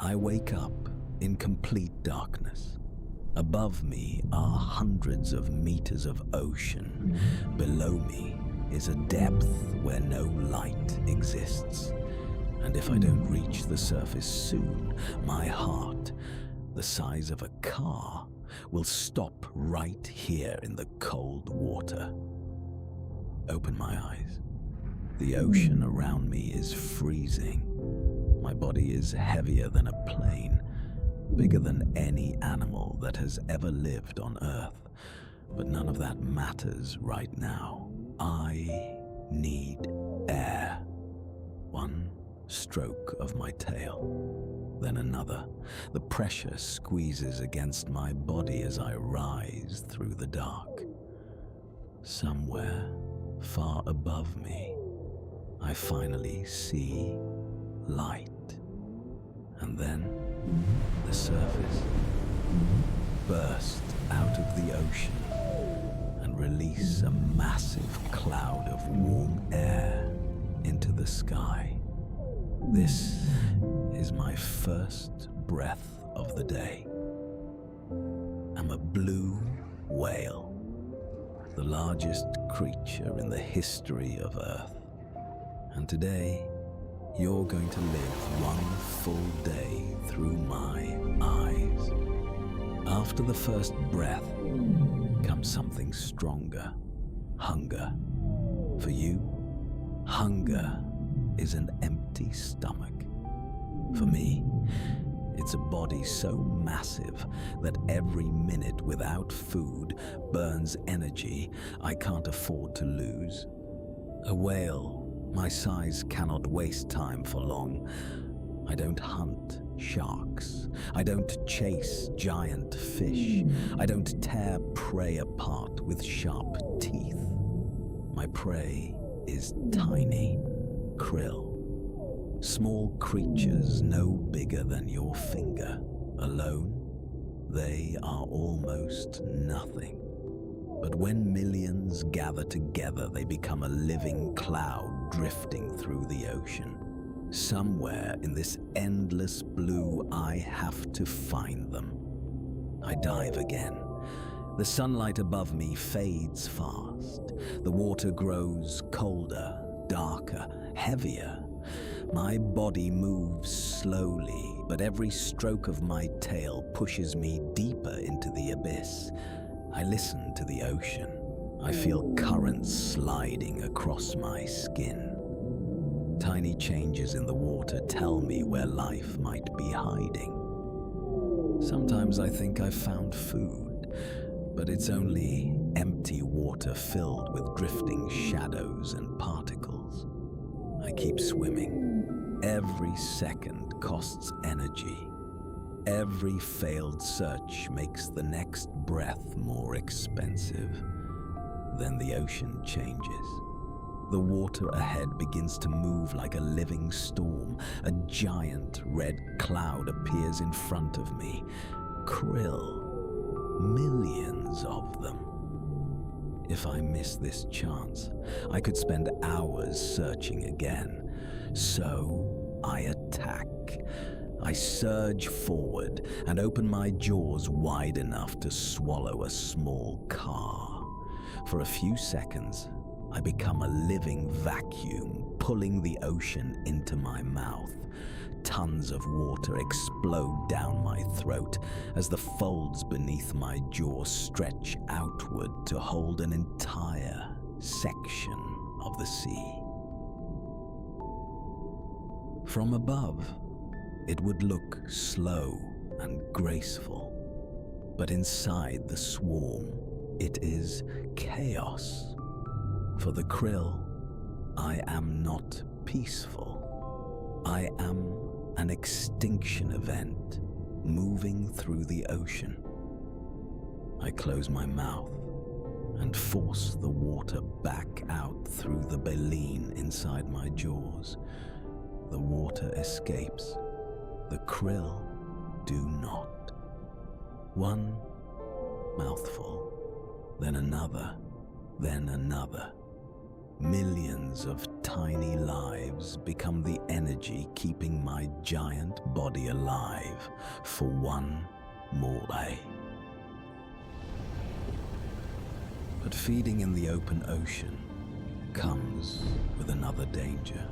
I wake up in complete darkness. Above me are hundreds of meters of ocean. Below me is a depth where no light exists. And if I don't reach the surface soon, my heart, the size of a car, will stop right here in the cold water. Open my eyes. The ocean around me is freezing. My body is heavier than a plane, bigger than any animal that has ever lived on Earth. But none of that matters right now. I need air. One stroke of my tail, then another. The pressure squeezes against my body as I rise through the dark. Somewhere far above me, I finally see light. And then the surface burst out of the ocean and release a massive cloud of warm air into the sky. This is my first breath of the day. I'm a blue whale, the largest creature in the history of Earth. And today, you're going to live one full day through my eyes. After the first breath comes something stronger, hunger. For you, hunger is an empty stomach. For me, it's a body so massive that every minute without food burns energy I can't afford to lose. A whale my size cannot waste time for long. I don't hunt sharks. I don't chase giant fish. I don't tear prey apart with sharp teeth. My prey is tiny krill. Small creatures no bigger than your finger. Alone, they are almost nothing. But when millions gather together, they become a living cloud drifting through the ocean. Somewhere in this endless blue, I have to find them. I dive again. The sunlight above me fades fast. The water grows colder, darker, heavier. My body moves slowly, but every stroke of my tail pushes me deeper into the abyss. I listen to the ocean. I feel currents sliding across my skin. Tiny changes in the water tell me where life might be hiding. Sometimes I think I've found food, but it's only empty water filled with drifting shadows and particles. I keep swimming. Every second costs energy. Every failed search makes the next breath more expensive. Then the ocean changes. The water ahead begins to move like a living storm. A giant red cloud appears in front of me. Krill. Millions of them. If I miss this chance, I could spend hours searching again. So I attack. I surge forward and open my jaws wide enough to swallow a small car. For a few seconds, I become a living vacuum, pulling the ocean into my mouth. Tons of water explode down my throat as the folds beneath my jaw stretch outward to hold an entire section of the sea. From above, it would look slow and graceful, but inside the swarm, it is chaos. For the krill, I am not peaceful. I am an extinction event moving through the ocean. I close my mouth and force the water back out through the baleen inside my jaws. The water escapes. The krill do not. One mouthful, then another, then another. Millions of tiny lives become the energy keeping my giant body alive for one more day. But feeding in the open ocean comes with another danger,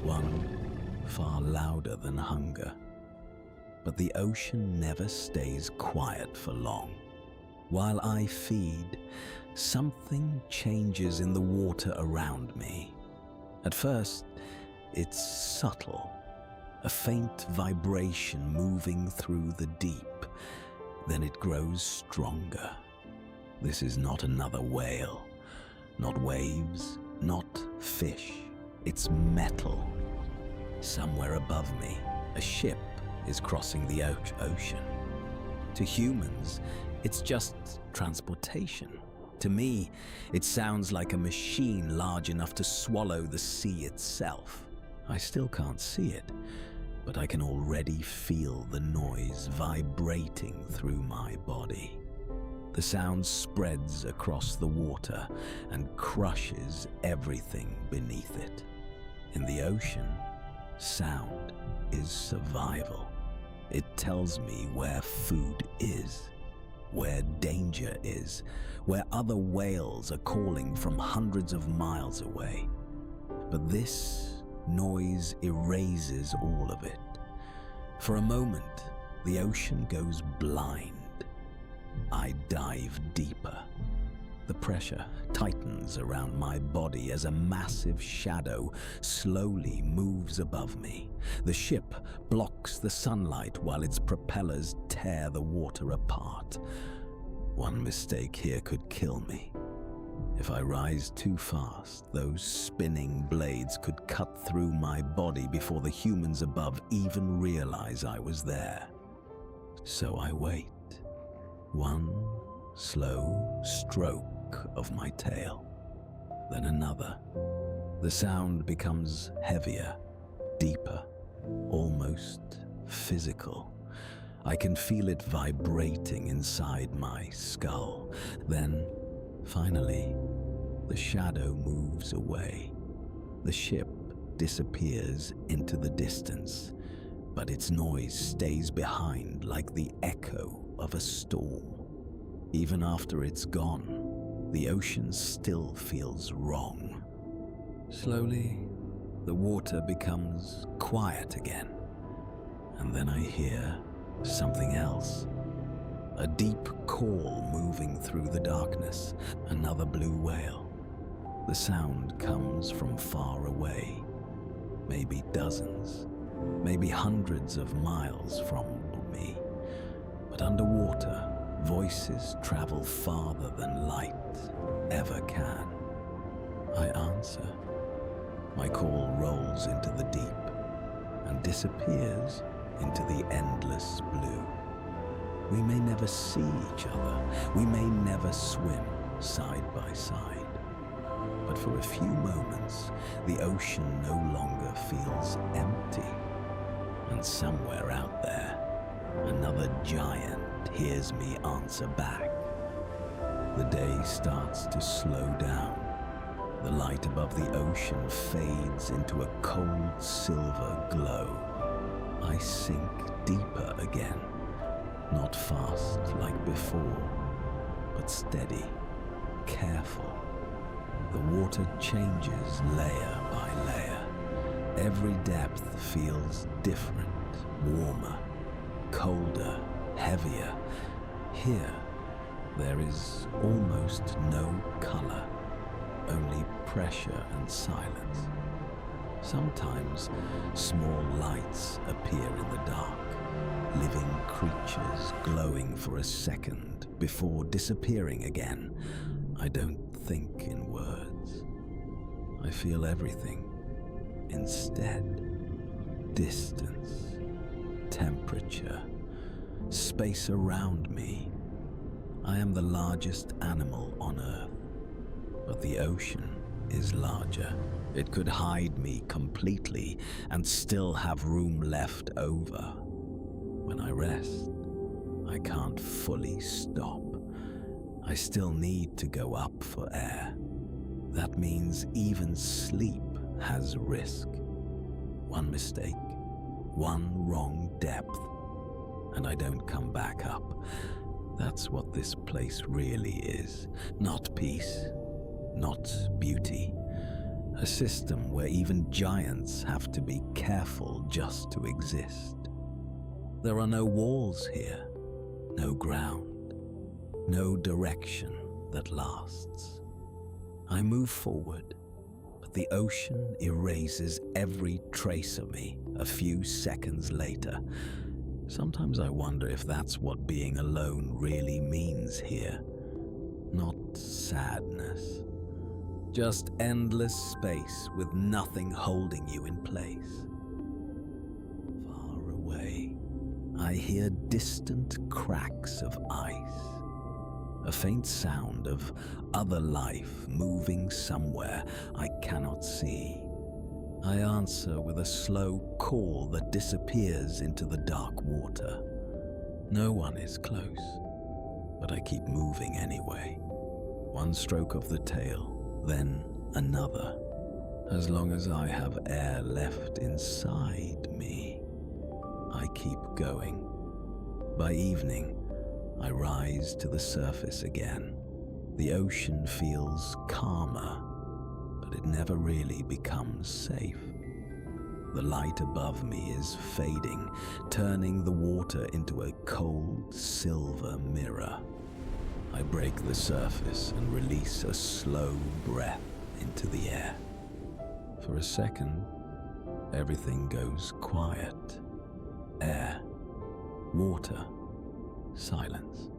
one far louder than hunger. But the ocean never stays quiet for long. While I feed, something changes in the water around me. At first, it's subtle, a faint vibration moving through the deep. Then it grows stronger. This is not another whale, not waves, not fish. It's metal. Somewhere above me, a ship is crossing the ocean. To humans, it's just transportation. To me, it sounds like a machine large enough to swallow the sea itself. I still can't see it, but I can already feel the noise vibrating through my body. The sound spreads across the water and crushes everything beneath it. In the ocean, sound is survival. It tells me where food is, where danger is, where other whales are calling from hundreds of miles away. But this noise erases all of it. For a moment, the ocean goes blind. I dive deeper. The pressure tightens around my body as a massive shadow slowly moves above me. The ship blocks the sunlight while its propellers tear the water apart. One mistake here could kill me. If I rise too fast, those spinning blades could cut through my body before the humans above even realize I was there. So I wait. One slow stroke of my tail, then another. The sound becomes heavier, deeper, almost physical. I can feel it vibrating inside my skull. Then, finally, the shadow moves away. The ship disappears into the distance, but its noise stays behind like the echo of a storm. Even after it's gone, the ocean still feels wrong. Slowly, the water becomes quiet again, and then I hear something else. A deep call moving through the darkness, another blue whale. The sound comes from far away, maybe dozens, maybe hundreds of miles from me. But underwater, voices travel farther than light ever can. I answer. My call rolls into the deep and disappears into the endless blue. We may never see each other. We may never swim side by side. But for a few moments, the ocean no longer feels empty. And somewhere out there, another giant hears me answer back. The day starts to slow down. The light above the ocean fades into a cold silver glow. I sink deeper again, not fast like before, but steady, careful. The water changes layer by layer. Every depth feels different, warmer, colder, heavier. Here, there is almost no color, only pressure and silence. Sometimes small lights appear in the dark, living creatures glowing for a second before disappearing again. I don't think in words. I feel everything. Instead, distance, temperature, space around me. I am the largest animal on Earth, but the ocean is larger. It could hide me completely and still have room left over. When I rest, I can't fully stop. I still need to go up for air. That means even sleep has risk. One mistake, one wrong depth, and I don't come back up. That's what this place really is. Not peace, not beauty. A system where even giants have to be careful just to exist. There are no walls here, no ground, no direction that lasts. I move forward, but the ocean erases every trace of me a few seconds later. Sometimes I wonder if that's what being alone really means here. Not sadness. Just endless space with nothing holding you in place. Far away, I hear distant cracks of ice. A faint sound of other life moving somewhere I cannot see. I answer with a slow call that disappears into the dark water. No one is close, but I keep moving anyway. One stroke of the tail, then another. As long as I have air left inside me, I keep going. By evening, I rise to the surface again. The ocean feels calmer, but it never really becomes safe. The light above me is fading, turning the water into a cold silver mirror. I break the surface and release a slow breath into the air. For a second, everything goes quiet. Air, water, silence.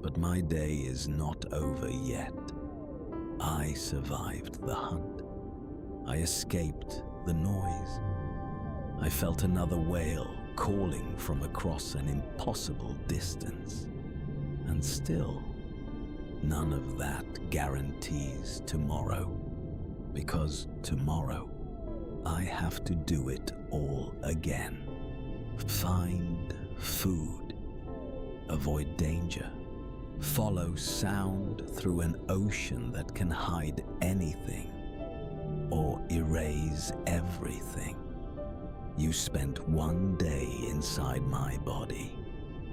But my day is not over yet. I survived the hunt. I escaped the noise. I felt another whale calling from across an impossible distance. And still, none of that guarantees tomorrow. Because tomorrow, I have to do it all again. Find food. Avoid danger. Follow sound through an ocean that can hide anything or erase everything. You spent one day inside my body,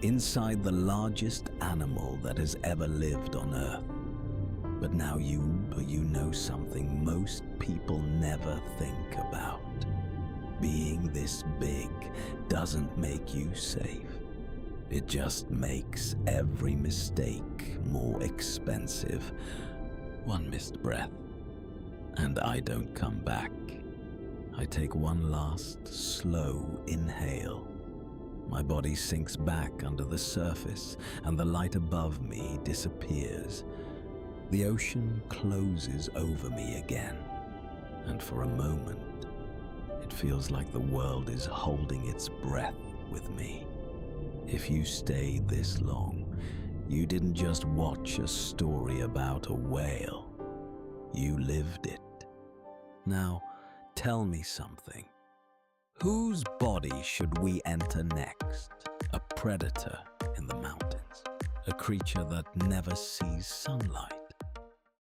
inside the largest animal that has ever lived on Earth. But now you know something most people never think about. Being this big doesn't make you safe. It just makes every mistake more expensive. One missed breath, and I don't come back. I take one last slow inhale. My body sinks back under the surface, and the light above me disappears. The ocean closes over me again, and for a moment, it feels like the world is holding its breath with me. If you stayed this long, you didn't just watch a story about a whale. You lived it. Now, tell me something. Whose body should we enter next? A predator in the mountains, a creature that never sees sunlight,